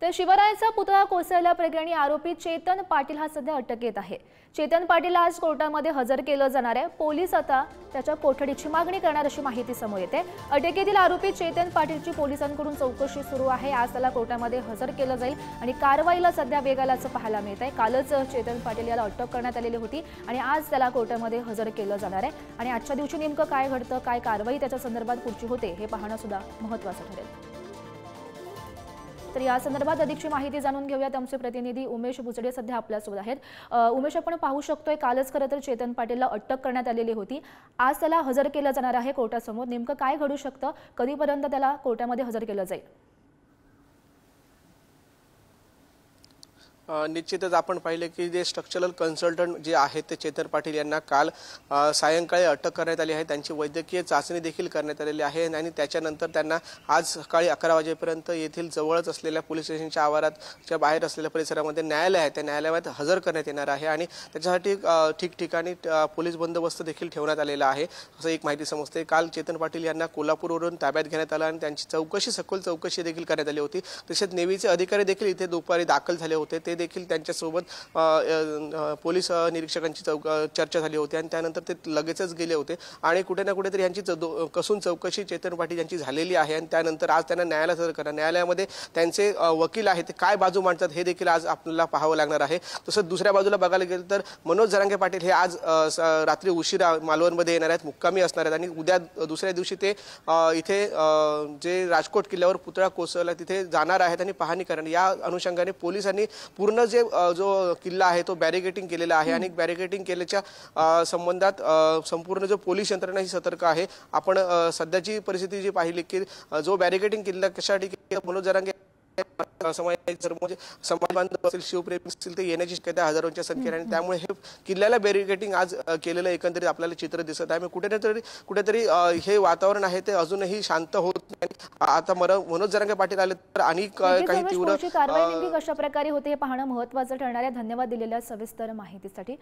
तर शिवरायांचा पुतळा कोसळल्या प्रकरणी आरोपी चेतन पाटील हा सध्या अटकेत आहे। चेतन पाटीलला आज कोर्टामध्ये हजर केलं जाणार आहे। पोलीस आता त्याच्या कोठडीची मागणी करणार अशी माहिती समोर येते। अटकेतील आरोपी चेतन पाटीलची पोलिसांकडून चौकशी सुरू आहे। आज त्याला कोर्टामध्ये हजर केलं जाईल आणि कारवाईला सध्या वेग आल्याचं पाहायला मिळत आहे। कालच चेतन पाटील याला अटक करण्यात आलेली होती आणि आज त्याला कोर्टामध्ये हजर केलं जाणार आहे आणि आजच्या दिवशी नेमकं काय घडतं, काय कारवाई त्याच्या संदर्भात पुढची होते हे पाहणं सुद्धा महत्त्वाचं ठरेल। तर या संदर्भात अधिकची माहिती जाणून घेऊयात। आमचे प्रतिनिधी उमेश बुचडे सध्या आपल्यासोबत आहेत। उमेश, आपण पाहू शकतोय कालच खरं तर चेतन पाटीलला अटक करण्यात आलेली होती। आज त्याला हजर केलं जाणार आहे कोर्टासमोर। नेमकं काय घडू शकतं, कधीपर्यंत त्याला कोर्टामध्ये हजर केलं जाईल? निश्चितच आपण पाहिले की जे स्ट्रक्चरल कन्सल्टंट जे आहेत ते चेतन पाटील यांना काल सायंकाळी अटक करण्यात आली आहे। त्यांची वैद्यकीय चाचणी देखील करण्यात आलेली आहे आणि त्याच्यानंतर त्यांना आज सकाळी 11 वाजेपर्यंत येथील जवळच असलेल्या पोलीस स्टेशनच्या आवाराच्या बाहेर असलेल्या परिसरामध्ये न्यायालय आहे त्या न्यायालयात हजर करण्यात येणार आहे आणि त्याच्यासाठी ठिकठिकाणी पोलीस बंदोबस्त देखील ठेवण्यात आलेला आहे असं एक माहिती समजते। काल चेतन पाटील यांना कोल्हापूरवरून ताब्यात घेण्यात आलं आणि त्यांची सखोल चौकशी देखील करण्यात आली होती। तसेच नेव्हीचे अधिकारी देखील इथे दुपारी दाखल झाले होते। ते देखील त्यांच्यासोबत पोलीस निरीक्षकांची चर्चा झाली होती आणि त्यानंतर ते लगेचच गेले होते आणि कुठे ना कुठेतरी यांची कसून चौकशी चेतन पाटील यांची झालेली आहे आणि त्यानंतर आज त्यांना न्यायालयात हजर करा। न्यायालयामध्ये त्यांचे वकील आहेत ते काय बाजू मांडतात हे देखील आज आपल्याला पाहावं लागणार आहे। तसंच दुसऱ्या बाजूला बघायला गेलं तर मनोज जरांगे पाटील हे आज रात्री उशिरा मालवणमध्ये येणार आहेत, मुक्कामी असणार आहेत आणि उद्या दुसऱ्या दिवशी ते इथे जे राजकोट किल्ल्यावर पुतळा कोसळला तिथे जाणार आहेत आणि पाहणी करणार। या अनुषंगाने पोलिसांनी पूर्ण जो किल्ला आहे तो बॅरिकेटिंग केलेला आहे आणि बॅरिकेटिंग केल्याच्या संबंधात संपूर्ण जो पोलीस यंत्रणा ही सतर्क आहे। आपण सध्याची परिस्थिती जी पाहिली की जो बॅरिकेटिंग किल्ला कशासाठी मनोज जरांगे समाज बांधव असेल, शिवप्रेमी असतील, ते येण्याची शक्यता हजारोंच्या संख्येने आणि त्यामुळे हे किल्ल्याला बॅरिकेटिंग आज केलेलं एकंदरीत आपल्याला चित्र दिसत आहे। कुठेतरी हे वातावरण आहे ते अजूनही शांत होत नाही। आता मनोज जरांगे पाटील आले तर आणि काही तीव्र कारवाई नेमकी कशा प्रकारे होते हे पाहणं महत्त्वाचं ठरणार आहे। धन्यवाद दिलेल्या सविस्तर माहितीसाठी।